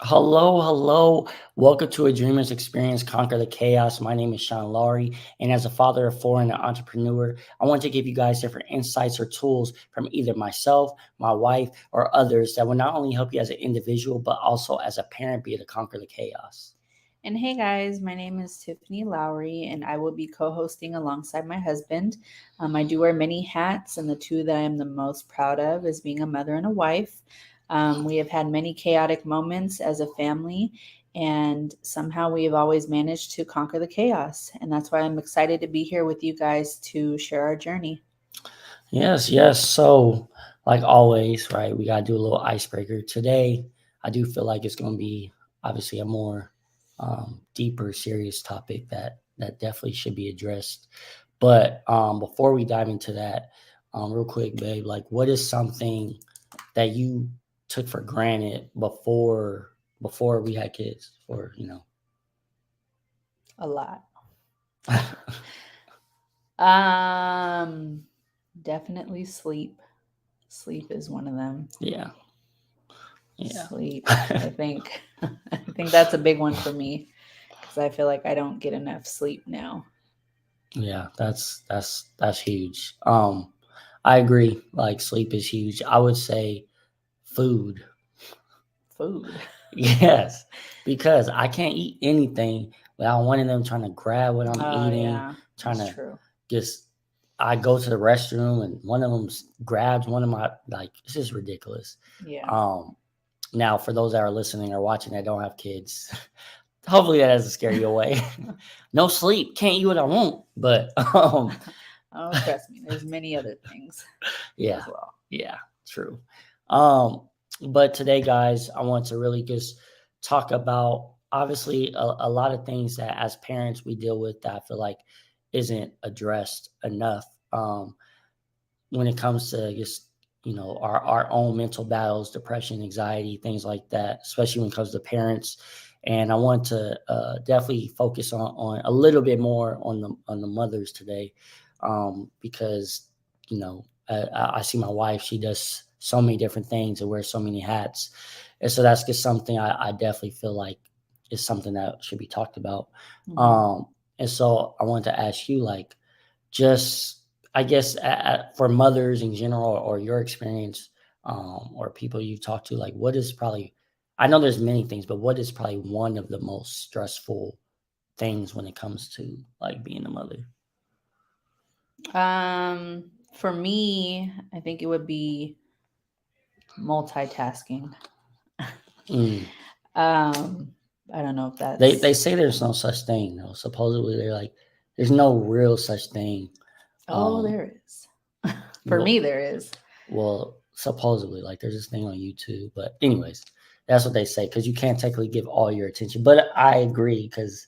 Hello, hello. Welcome to A Dreamer's Experience Conquer the Chaos. My name is Sean Laurie, and as a father of four and an entrepreneur, I want to give you guys different insights or tools from either myself, my wife, or others that will not only help you as an individual, but also as a parent be able to conquer the chaos. And hey guys, my name is Tiffany Lowry, and I will be co hosting alongside my husband. I do wear many hats, and the two that I am the most proud of is being a mother and a wife. We have had many chaotic moments as a family, and somehow we have always managed to conquer the chaos. And that's why I'm excited to be here with you guys to share our journey. Yes, yes. So, like always, right, we got to do a little icebreaker. Today, I do feel like it's going to be obviously a more deeper, serious topic that definitely should be addressed. But before we dive into that, real quick, babe, like what is something that you took for granted before we had kids? Or A lot. Um, Definitely sleep. Sleep is one of them. yeah, yeah. Sleep. I think I think that's a big one for me because I feel like I don't get enough sleep now. Yeah, that's huge. I agree. Like sleep is huge. I would say food. Food. Yes, because I can't eat anything without one of them trying to grab what I'm Oh eating, yeah, trying that's to true. just. I go to the restroom and one of them grabs one of my like. It's just ridiculous. Yeah. Um, Now for those that are listening or watching that don't have kids, hopefully that doesn't scare you away. No sleep, can't eat what I want, but Oh, trust me, there's many other things yeah, as well. yeah, true. Um, but today, guys, I want to really just talk about obviously a lot of things that as parents we deal with that I feel like isn't addressed enough when it comes to just our own mental battles, depression, anxiety, things like that, especially when it comes to parents. And I want to definitely focus on a little bit more on the mothers today, because I see my wife; she does so many different things and wears so many hats, and so that's just something I definitely feel like is something that should be talked about. Hmm. Um, and so I wanted to ask you, like, just I guess for mothers in general, or your experience, or people you talk to, like what is probably, I know there's many things, but what is probably one of the most stressful things when it comes to like being a mother? For me, I think it would be multitasking. Mm. um, I don't know if They that's. say there's no such thing though. Supposedly they're like there's no real such thing. Oh, Um, there is. For well, me, there is. well, supposedly like there's this thing on YouTube, but anyways, that's what they say because you can't technically give all your attention. But I agree because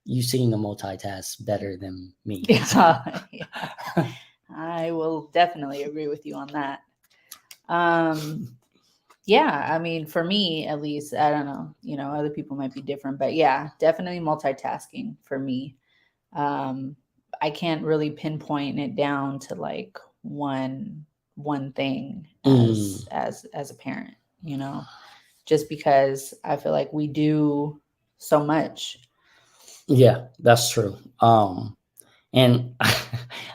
you seem to multitask better than me. Yeah, yeah. I will definitely agree with you on that. Um, yeah, I mean, for me at least, I don't know, other people might be different, but yeah, definitely multitasking for me. Um, I can't really pinpoint it down to like one thing Mm, as a parent, just because I feel like we do so much. yeah, that's true. And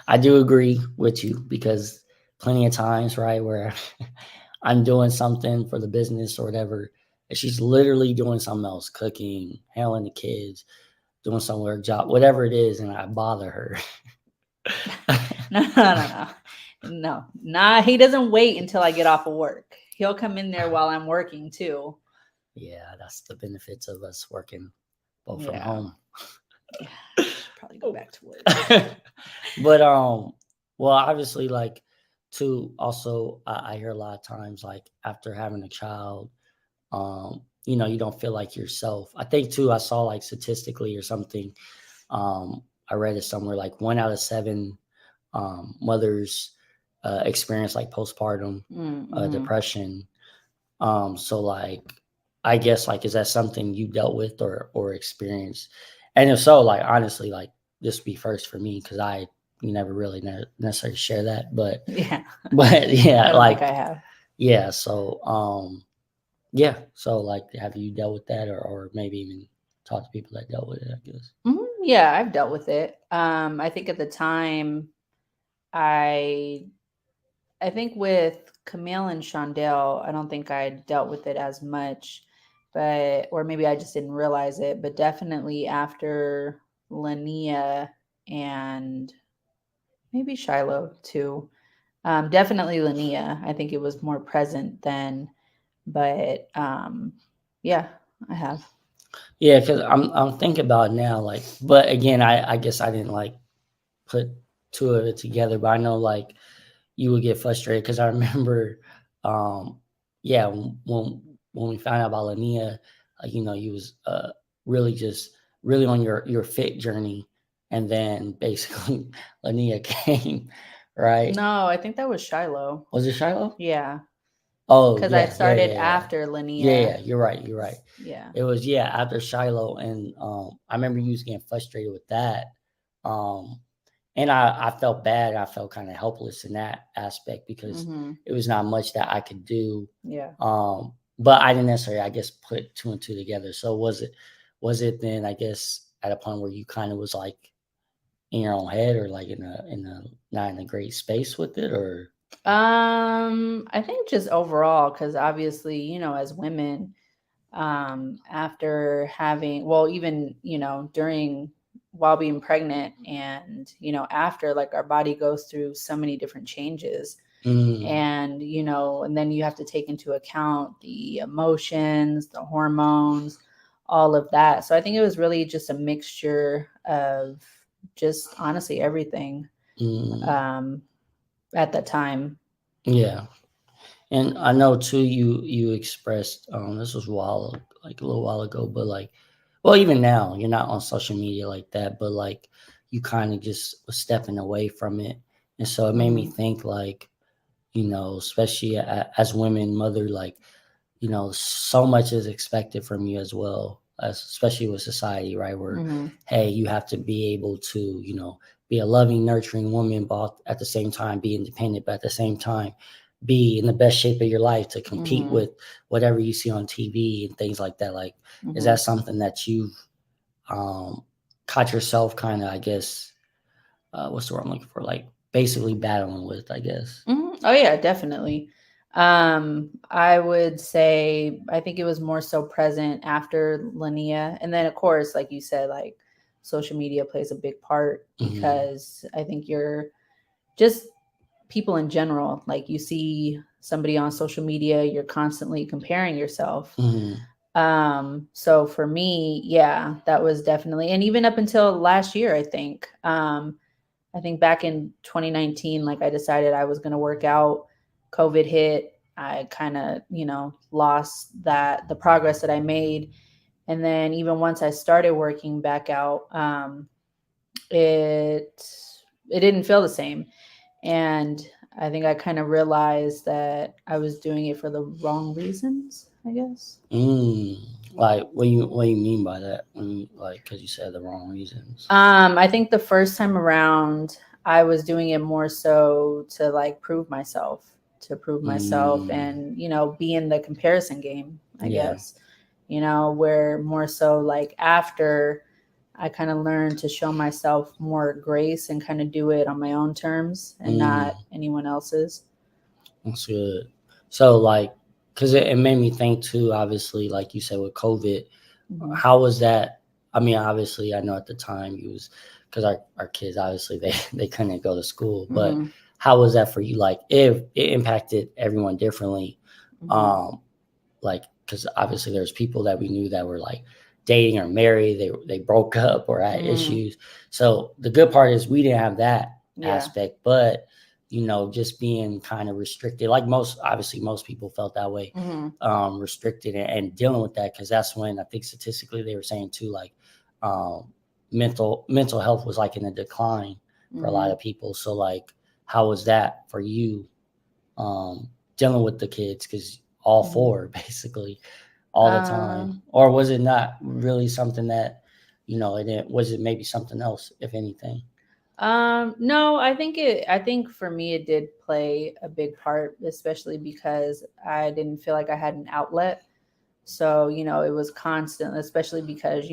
I do agree with you because plenty of times, right, where I'm doing something for the business or whatever, and she's literally doing something else, cooking, handling the kids, doing some work job, whatever it is, and I bother her. No, no, no, no. No, nah, he doesn't wait until I get off of work. He'll come in there while I'm working too. Yeah, that's the benefits of us working both from Yeah. home. Yeah. Should probably go back to work. But well, obviously, like too. Also, I hear a lot of times, like after having a child, you don't feel like yourself. I think too. I saw like statistically or something. I read it somewhere like 1 out of 7 mothers experience like postpartum Mm-hmm. depression. So like, I guess like, is that something you dealt with or experienced? And if so, like honestly, like this would be first for me because I you never really necessarily share that, but Yeah. but yeah, I don't think like I have. yeah. So Yeah. So like, have you dealt with that, or maybe even talked to people that dealt with it? I guess. Yeah, I've dealt with it. I think at the time, I I think with Camille and Shondell, I don't think I dealt with it as much, but or maybe I just didn't realize it. But definitely after Lania and maybe Shiloh too. Definitely Lania. I think it was more present then, but yeah, I have. Yeah, because I'm thinking about it now, like, but again, I guess I didn't like put two of it together, but I know like you would get frustrated because I remember, um, yeah, when we found out about Lania, like you was really just really on your fit journey, and then basically Lania came, right? No, I think that was Shiloh. Was it Shiloh? Yeah, Oh because I yeah, yeah, started yeah, yeah. after Yeah, Lania. yeah, you're right. You're right. Yeah. It was yeah after Shiloh, and I remember you was getting frustrated with that, um, and I felt bad. I felt kind of helpless in that aspect because Mhm. it was not much that I could do, Yeah. but I didn't necessarily, I guess, put two and two together. So was it then? I guess at a point where you kind of was like in your own head, or like in a not in a great space with it, or I think just overall, because obviously, as women, after having, well, even, during while being pregnant and, after, like, our body goes through so many different changes. mm, And, and then you have to take into account the emotions, the hormones, all of that. So I think it was really just a mixture of just honestly everything mm, um, at that time. yeah. And I know too, you expressed this was a while like a little while ago, but like, well, even now you're not on social media like that, but like you kind of just was stepping away from it, and so it made me Hmm. think like, especially as women, mother, like, so much is expected from you as well, as especially with society, right? Where, Hmm. hey, you have to be able to, be a loving, nurturing woman, but at the same time be independent, but at the same time be in the best shape of your life to compete Hmm. with whatever you see on TV and things like that. Like, is Hmm. that something that you've um, caught yourself kind of, I guess, what's the word I'm looking for? Like, basically battling with, I guess. Oh yeah, definitely. I would say I think it was more so present after Linnea, and then of course, like you said, like social media plays a big part Mm-hmm. because I think you're just people in general. Like you see somebody on social media, you're constantly comparing yourself. Mm-hmm. So for me, yeah, that was definitely, and even up until last year, I think back in 2019, like I decided I was going to work out. COVID hit. I kind of, lost the progress that I made. And then even once I started working back out, it, it didn't feel the same. And I think I kind of realized that I was doing it for the wrong reasons, I guess. Mm, like, what you mean by that? When you, like, because you said the wrong reasons. I think the first time around, I was doing it more so to like prove myself Mm, and, be in the comparison game, I yeah. guess, where more so like after I kind of learned to show myself more grace and kind of do it on my own terms and not Mm, anyone else's. that's good. So, like, because it made me think too. Obviously, like you said with COVID, Hmm. how was that? I mean, obviously, I know at the time you was because our kids obviously they couldn't go to school, but Hmm. how was that for you? Like, if it impacted everyone differently, Hmm. um, like because obviously there's people that we knew that were like dating or married, they broke up or had Hmm. issues. So the good part is we didn't have that Yeah. aspect, but just being kind of restricted, like most, obviously most people felt that way, Hmm. restricted, and dealing with that, because that's when I think statistically they were saying too, like, um mental health was like in a decline for a lot Hmm. of people. So like, how was that for you, dealing with the kids, because all Hmm. four basically all the time, Um, or was it not really something that it didn't, was it maybe something else, if anything? no, I think for me it did play a big part, especially because I didn't feel like I had an outlet. So, it was constant, especially because,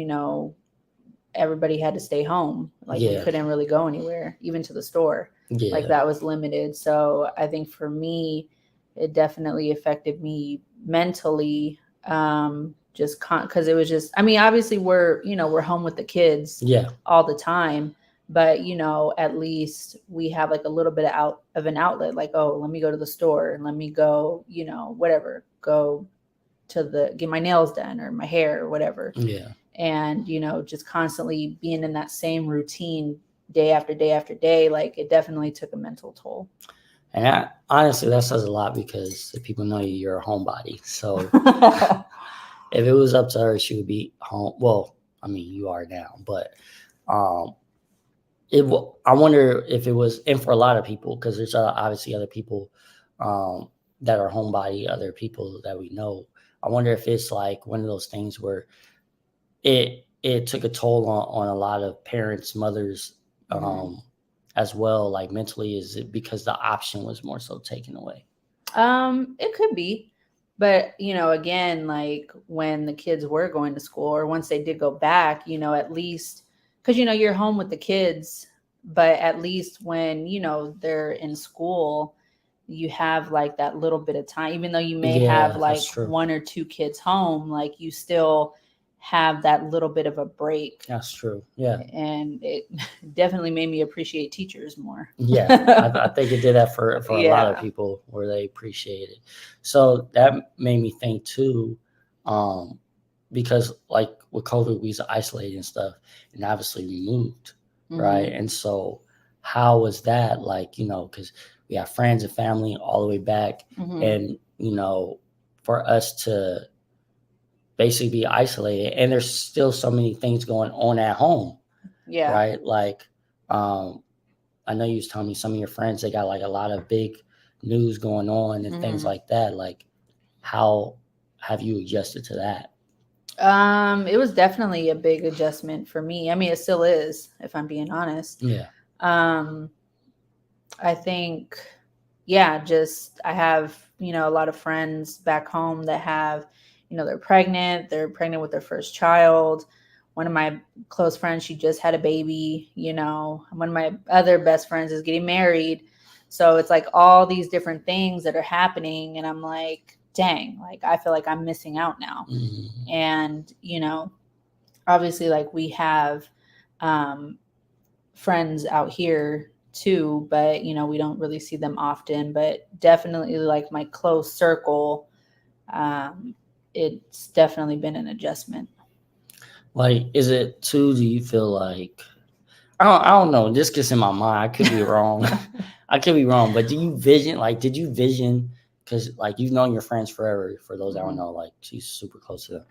everybody had to stay home. Like we Yeah. couldn't really go anywhere, even to the store. Like Yeah. that was limited. So I think for me, it definitely affected me mentally. Just because it was just, I mean, obviously we're home with the kids Yeah. all the time, but at least we have like a little bit of an outlet. Like, oh, let me go to the store and let me go, whatever, go to get my nails done or my hair or whatever. Yeah. And just constantly being in that same routine day after day after day, like it definitely took a mental toll. And honestly, that says a lot because if people know you, you're a homebody. So if it was up to her, she would be home. Well, I mean, you are now, but um, I wonder if it was, and for a lot of people, because there's obviously other people um, that are homebody, other people that we know. I wonder if it's like one of those things where it took a toll on a lot of parents, mothers, Mm-hmm. as well, like mentally. Is it because the option was more so taken away? It could be, but again, like when the kids were going to school or once they did go back, at least because you're home with the kids, but at least when they're in school, you have like that little bit of time, even though you may have Yeah, like that's true. one or two kids home, like you still have that little bit of a break. That's true. Yeah. And it definitely made me appreciate teachers more. Yeah, I think it did that for a lot of Yeah. people where they appreciate it. So that made me think too, um, because like with COVID, we was isolated and stuff, and obviously we moved, right? Hmm. And so how was that like? Because we have friends and family all the way back, Hmm. and for us to basically be isolated, and there's still so many things going on at home, Yeah. right? Like, I know you was telling me some of your friends, they got like a lot of big news going on and things Hmm. like that. Like, how have you adjusted to that? It was definitely a big adjustment for me. I mean, it still is, if I'm being honest. Yeah. Um, I think, yeah, just I have, a lot of friends back home that have, they're pregnant with their first child. One of my close friends, she just had a baby, one of my other best friends is getting married. So it's like all these different things that are happening. And I'm like, dang, like I feel like I'm missing out now. Mm-hmm. And, obviously, like we have um, friends out here too, but we don't really see them often. But definitely, like my close circle, um, it's definitely been an adjustment. Like, is it too? Do you feel like I don't know? This gets in my mind. I could be wrong. I could be wrong. But do you vision like? Did you vision? Because like you've known your friends forever. For those that don't Mhm. know, like she's super close to them.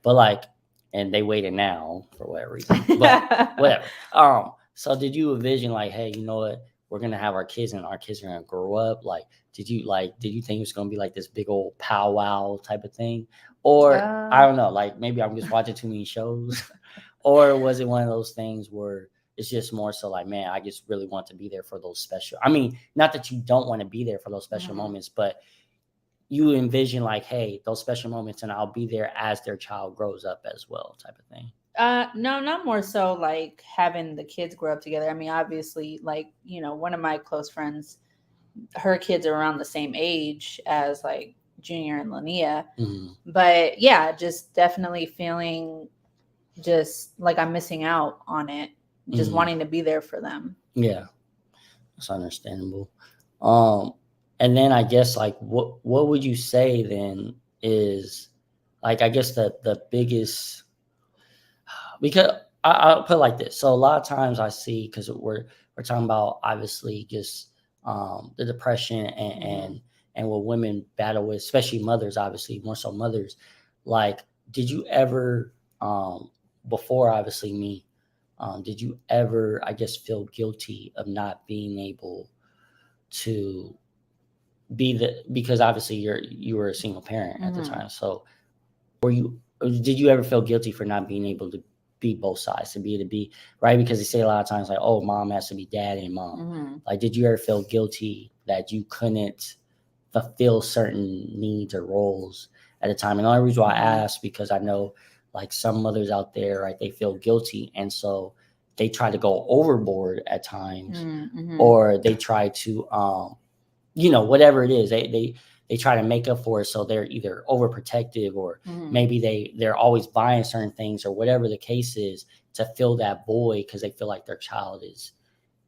But like, and they waited now for whatever reason. But whatever. So did you envision like, hey, you know what? We're gonna have our kids, and our kids are gonna grow up. Like, did you think it was gonna be like this big old powwow type of thing, or I uh, don't know? Like maybe I'm just watching too many shows, or was it one of those things where it's just more so like, man, I just really want to be there for those special. I mean, not that you don't want to be there for those special mhm. moments, but you envision like, hey, those special moments, and I'll be there as their child grows up as well, type of thing. No, not more so like having the kids grow up together. I mean, obviously, like, one of my close friends, her kids are around the same age as like Junior and Linnea. Mm-hmm. But yeah, just definitely feeling just like I'm missing out on it, just Mm-hmm. wanting to be there for them. Yeah, it's understandable. Um, and then I guess like, what would you say then is like, I guess the biggest, because I'll put it like this. So a lot of times I see, because we're talking about obviously just the depression Mm-hmm. and what women battle with, especially mothers, obviously more so mothers. Like, did you ever before obviously me, did you ever, I guess, feel guilty of not being able to be the, because obviously you were a single parent at the Mm-hmm. time, so were you, did you ever feel guilty for not being able to be both sides, to be right? Because they say a lot of times like, oh, mom has to be dad and mom. Mm-hmm. Like, did you ever feel guilty that you couldn't fulfill certain needs or roles at the time. And the only reason why I Mhm. asked, because I know like some mothers out there, right, they feel guilty, and so they try to go overboard at times, Mhm. or they try to whatever it is, they try to make up for it, so they're either overprotective, or Mhm. maybe they're always buying certain things, or whatever the case is, to fill that void, because they feel like their child is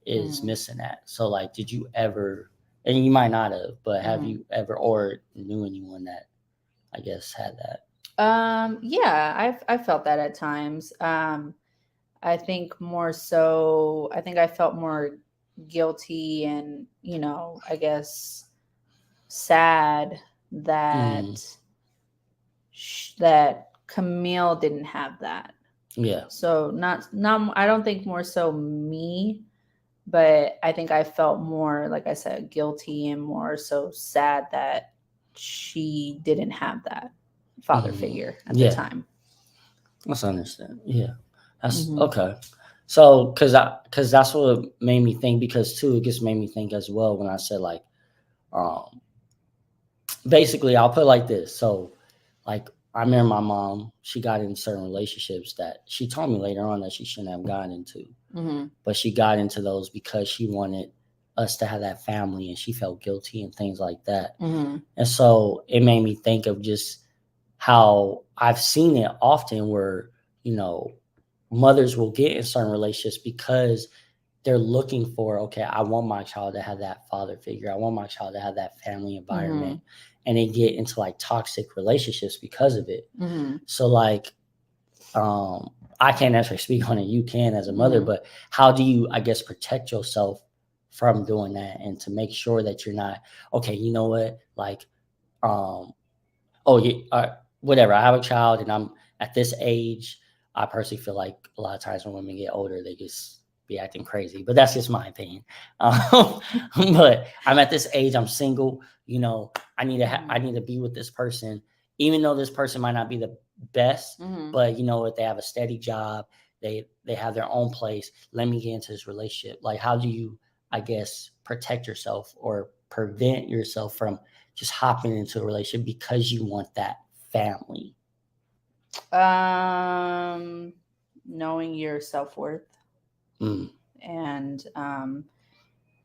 Mhm. missing that. So like, did you ever, and you might not have, but have Mhm. you ever, or knew anyone that I guess had that? Yeah, I felt that at times. I think more so, I think I felt more guilty and, I guess sad Mm, that Camille didn't have that. yeah. So not I don't think more so me, but I think I felt more, like I said, guilty and more so sad that she didn't have that father Mm, figure at the yeah. time. Let's understand. Yeah. That's Hmm. okay. So, because that's what made me think, because too, it just made me think as well when I said like, um, basically, I'll put it like this. So, like, I remember my mom, she got in certain relationships that she told me later on that she shouldn't have gotten into, Hmm. but she got into those because she wanted us to have that family, and she felt guilty and things like that. Hmm. And so it made me think of just how I've seen it often where, you know, mothers will get in certain relationships because they're looking for, okay, I want my child to have that father figure. I want my child to have that family environment. Hmm. And they get into like toxic relationships because of it. Hmm. So like, I can't actually speak on it. You can as a mother, Hmm. but how do you, I guess, protect yourself from doing that, and to make sure that you're not, okay, you know what, like, um, oh yeah, whatever. I have a child, and I'm at this age. I personally feel like a lot of times when women get older, they just be acting crazy. But that's just my opinion. Um, but I'm at this age. I'm single. I need to. I Hmm. need to be with this person, even though this person might not be the best. Hmm. But if they have a steady job, they have their own place. Let me get into this relationship. Like, how do you, I guess, protect yourself or prevent yourself from just hopping into a relationship because you want that family? Um, Knowing your self worth Mm, and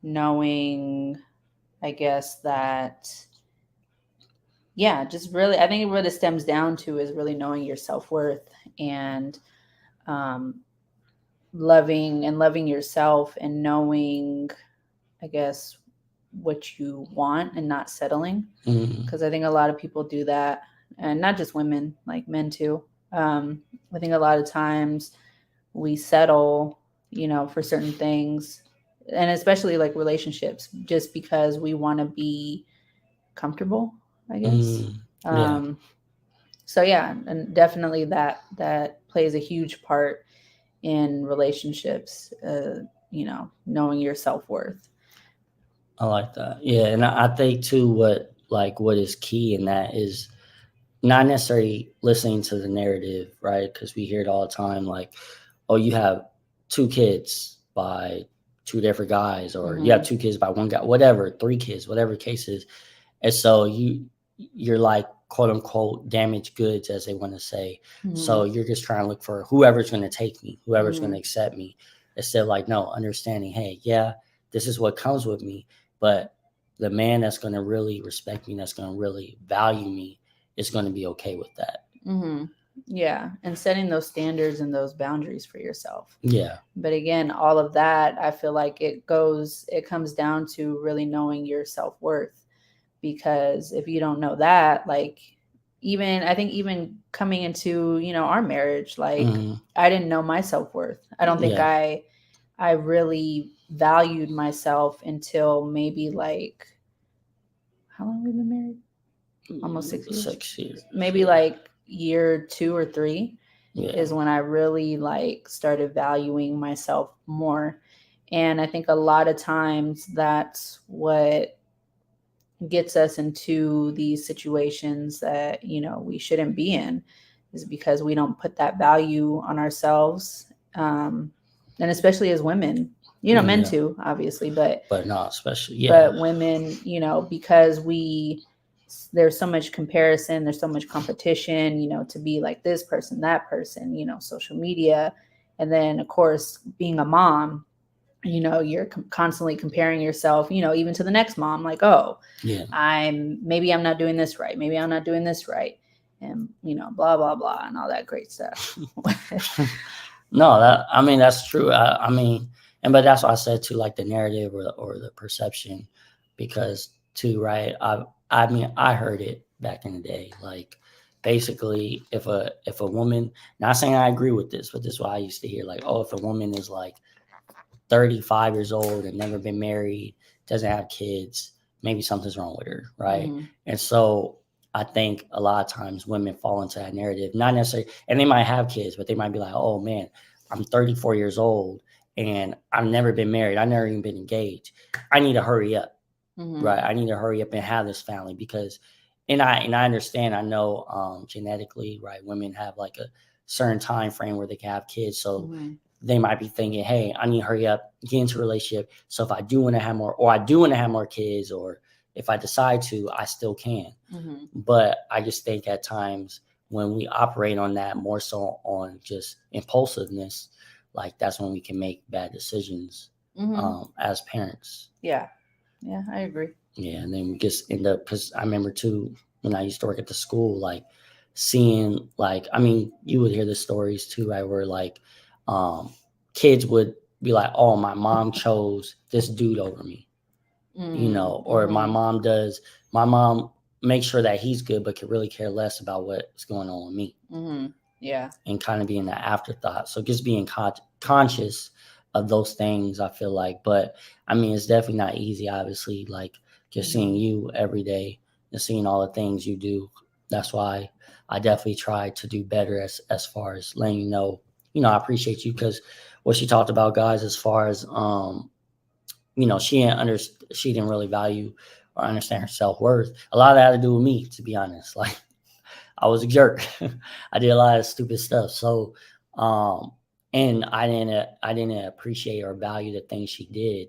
knowing, I guess that, yeah, just really, I think what it stems down to is really knowing your self worth and um, loving yourself and knowing, I guess, what you want and not settling. mm, Because I think a lot of people do that, and not just women, like men too. I think a lot of times we settle, for certain things, and especially like relationships, just because we want to be comfortable, I guess. mm, yeah, Um, so yeah, and definitely that plays a huge part in relationships. Knowing your self worth. I like that. Yeah, and I think too, what is key in that is not necessarily listening to the narrative, right? Because we hear it all the time, like, oh, you have two kids by two different guys, or you have Hmm. two kids by one guy, whatever, three kids, whatever the case is. And so you're like, quote unquote, damaged goods, as they want to say. So Hmm. you're just trying to look for whoever's going to take me, whoever's going Hmm. to accept me, instead of like, no, understanding, hey, yeah, this is what comes with me, but the man that's going to really respect me, that's going to really value me, is going to be okay with that. Hmm. Yeah, and setting those standards and those boundaries for yourself. Yeah. But again, all of that, I feel like it comes down to really knowing your self worth. Because if you don't know that, like, even I think even coming into our marriage, like, Hmm. I didn't know my self worth. I don't think Yeah. I really valued myself until maybe, like, how long have we been married? Almost 6 years. 6 years. Maybe Yeah. like year 2 or 3 Yeah. is when I really like started valuing myself more. And I think a lot of times that's what gets us into these situations that we shouldn't be in, is because we don't put that value on ourselves, and especially as women, men Yeah. too, obviously, but But not especially. Yeah. women, because we there's so much comparison, there's so much competition, to be like this person, that person, social media. And then, of course, being a mom, you're constantly comparing yourself, even to the next mom, like, oh, Yeah. I'm not doing this right. Maybe I'm not doing this right. And, blah, blah, blah, and all that great stuff. No, I mean that's true. I mean, but that's why I said too, like the narrative or the perception, because too, right? I mean I heard it back in the day, like basically if a woman, not saying I agree with this, but this is what I used to hear, like, oh, if a woman is like 35 years old and never been married, doesn't have kids, maybe something's wrong with her, right? Mm-hmm. And so I think a lot of times women fall into that narrative, not necessarily, and they might have kids, but they might be like, oh man, I'm 34 years old and I've never been married. I've never even been engaged. I need to hurry up, Mm-hmm. right? I need to hurry up and have this family because, and I understand, I know genetically, right? Women have like a certain time frame where they can have kids. So Mm-hmm. they might be thinking, hey, I need to hurry up, get into a relationship. So if I do want to have more, or I do want to have more kids, or if I decide to, I still can. Mm-hmm. But I just think at times when we operate on that more so on just impulsiveness, like that's when we can make bad decisions Mm-hmm. as parents. Yeah. Yeah, I agree. Yeah, and then we just end up, because I remember too when I used to work at the school, like seeing, like, I mean, you would hear the stories too, right? Where like um, kids would be like, "Oh, my mom chose this dude over me," or Mm-hmm. my mom makes sure that he's good, but could really care less about what's going on with me, Mm-hmm. Yeah. and kind of being the afterthought. So just being conscious of those things, I feel like. But I mean, it's definitely not easy, obviously, like just seeing Mm-hmm. you every day and seeing all the things you do. That's why I definitely try to do better as far as letting I appreciate you, because what she talked about, guys, as far as she didn't really value or understand her self-worth. A lot of that had to do with me, to be honest. Like, I was a jerk. I did a lot of stupid stuff. So, um, and I didn't appreciate or value the things she did.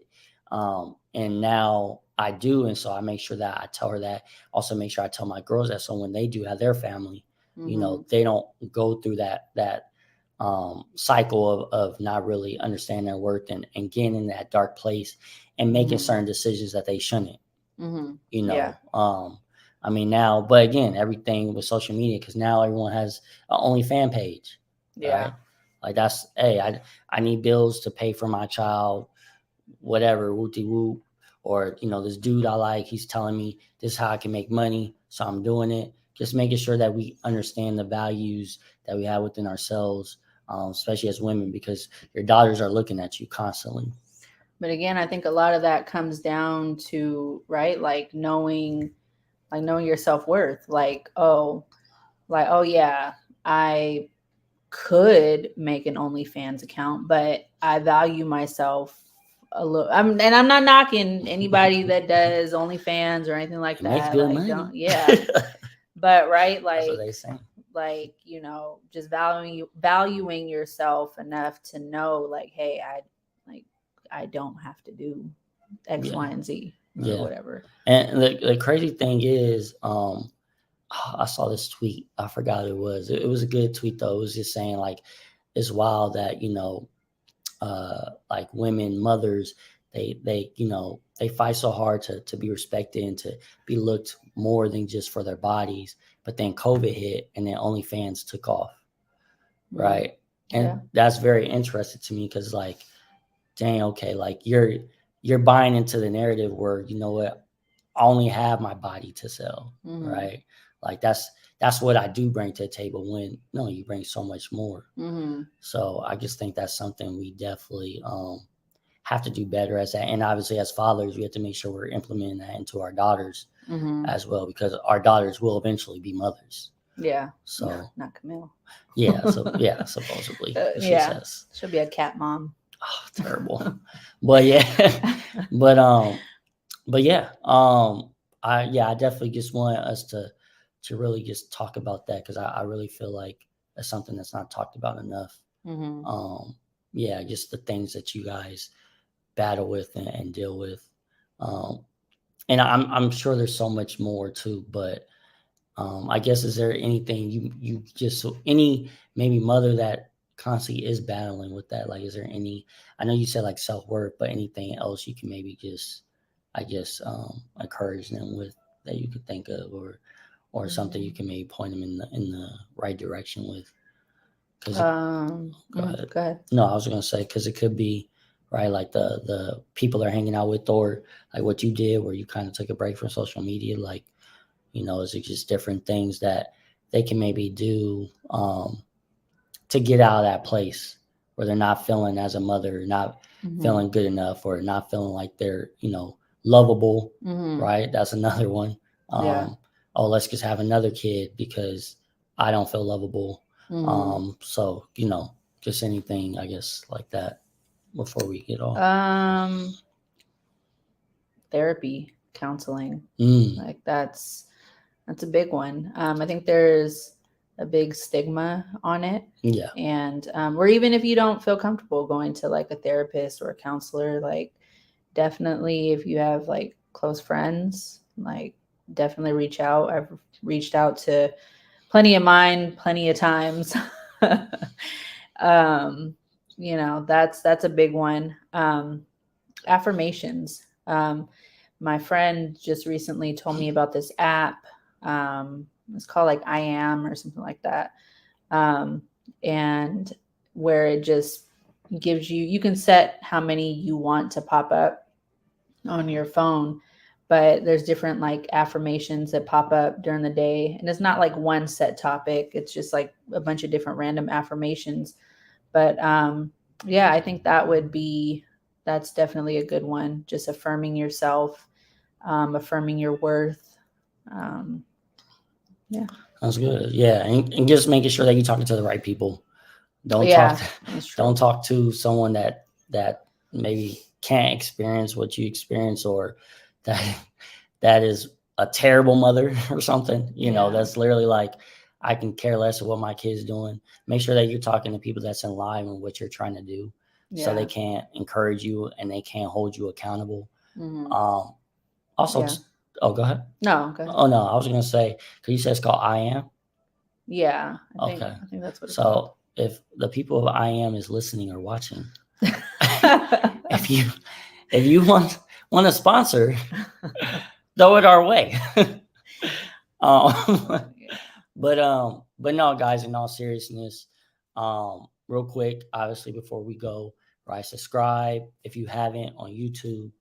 And now I do, and so I make sure that I tell her that. Also, make sure I tell my girls that, so when they do have their family, Mm-hmm. they don't go through that cycle of not really understanding their worth, and getting in that dark place and making Mm-hmm. certain decisions that they shouldn't. Mm-hmm. you Yeah. know um I mean, now, but again, everything with social media, because now everyone has an only fan page, Yeah. right? Like, that's, hey, I need bills to pay for my child, whatever, whoopty whoop. Or this dude I like, he's telling me this is how I can make money, so I'm doing it. Just making sure that we understand the values that we have within ourselves, especially as women, because your daughters are looking at you constantly. But again, I think a lot of that comes down to, right, like knowing your self-worth. Like, oh yeah, I could make an OnlyFans account, but I value myself a little. And I'm not knocking anybody that does OnlyFans or anything like It makes that. good Like, money. don't, yeah. But right, That's what they say. like just valuing yourself enough to know, like, hey, like I don't have to do X, Yeah, Y, and Z or yeah. whatever. And the crazy thing is, I saw this tweet. I forgot what it was. It was a good tweet though. It was just saying, like, it's wild that like women, mothers, they fight so hard to be respected and to be looked more than just for their bodies. But then COVID hit, and then OnlyFans took off, Mm, right? yeah. And that's very interesting to me, because, like, dang, okay, like you're buying into the narrative where, what, I only have my body to sell, Mm-hmm. right? Like, that's what I do bring to the table, when no, you bring so much more. Mm-hmm. So I just think that's something we definitely have to do better as that. And obviously, as fathers, we have to make sure we're implementing that into our daughters Mm-hmm. as well, because our daughters will eventually be mothers. Yeah. So Not Camille. yeah, so yeah, supposedly, she Yeah. says. She'll be a cat mom. Oh, terrible. But yeah, but yeah, I definitely just want us to really just talk about that, because I really feel like that's something that's not talked about enough. Mm-hmm. Um, yeah, just the things that you guys battle with and deal with. Um, and I'm sure there's so much more too, but I guess is there anything you just so any maybe mother that constantly is battling with that? Like, is there any? I know you said like self worth, but anything else you can maybe just, I guess, encourage them with that you could think of, or something you Mhm. can maybe point them in the right direction with. Because go ahead. Go ahead. No, I was gonna say because it could be right like the people they're hanging out with, or like what you did where you kind of took a break from social media, like is it just different things that they can maybe do to get out of that place where they're not feeling as a mother, not Hmm. feeling good enough, or not feeling like they're, lovable, Hmm. right? That's another one. Yeah. Oh, let's just have another kid because I don't feel lovable. Hmm. So, just anything, I guess, like that before we get off. Um, Therapy, counseling, Mm, like that's a big one. I think there's a big stigma on it, yeah. and or even if you don't feel comfortable going to like a therapist or a counselor, like definitely if you have like close friends, like definitely reach out. I've reached out to plenty of mine, plenty of times. um, that's a big one. Affirmations. My friend just recently told me about this app. It's called like I Am or something like that. Um, and where it just gives you can set how many you want to pop up on your phone, but there's different like affirmations that pop up during the day, and it's not like one set topic. It's just like a bunch of different random affirmations. But yeah, I think that's definitely a good one. Just affirming yourself, affirming your worth. Um, yeah, That's good. Yeah. And just making sure that you're talking to the right people. Don't talk yeah, that's don't true. talk to someone that maybe can't experience what you experience, or that that is a terrible mother or something. Yeah, That's literally like I can care less of what my kid's doing. Make sure that you're talking to people that's in line with what you're trying to do, so they yeah, can't encourage you and they can't hold you accountable. hmm, Um, also, yeah. oh, go ahead. No, go ahead. Oh no, I was gonna say because you said it's called I am. Yeah, Okay, I think that's what it's called. so if the people of I am is listening or watching, if you if you want to sponsor, throw it our way. um, Yeah. but no, guys. In all seriousness, real quick, obviously before we go, right? Subscribe if you haven't on YouTube,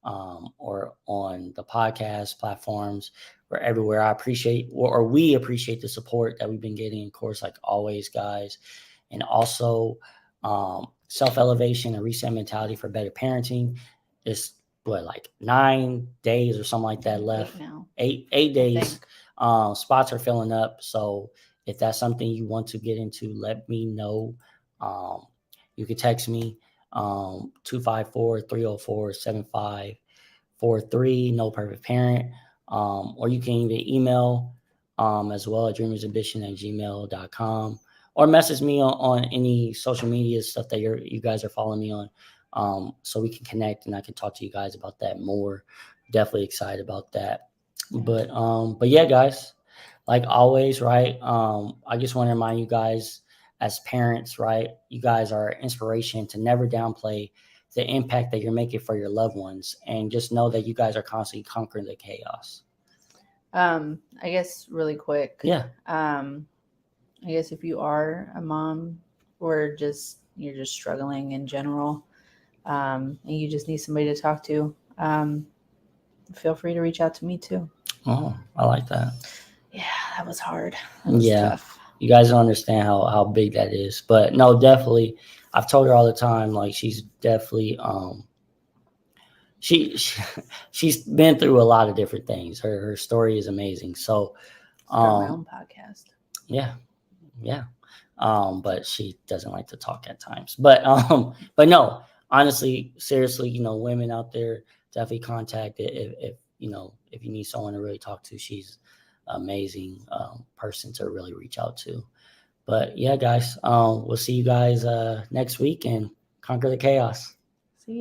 or on the podcast platforms. We're everywhere. I appreciate, or we appreciate the support that we've been getting. Of course, like always, guys, and also self elevation and reset mentality for better parenting. Is what, like 9 days or something like that Eight left. now, Eight I days. think. Spots are filling up. So if that's something you want to get into, let me know. Um, you can text me 254 no perfect parent. Or you can even email as well at dreamersambition@gmail.com, or message me on any social media stuff that you guys are following me on, so we can connect and I can talk to you guys about that more. Definitely excited about that. Yeah. But yeah, guys, like always, right? I just want to remind you guys, as parents, right? You guys are inspiration to never downplay the impact that you're making for your loved ones, and just know that you guys are constantly conquering the chaos. I guess really quick. Yeah. I guess if you are a mom or just you're just struggling in general, and you just need somebody to talk to, feel free to reach out to me too. Oh, I like that. Yeah, that was hard. That was Yeah. tough. You guys don't understand how big that is. But no, definitely. I've told her all the time, like she's definitely she she's been through a lot of different things. Her story is amazing. So Start my um own podcast. yeah, yeah. But she doesn't like to talk at times. But no, honestly, seriously, women out there, definitely contact it if you need someone to really talk to. She's amazing person to really reach out to. But yeah, guys, we'll see you guys next week and conquer the chaos.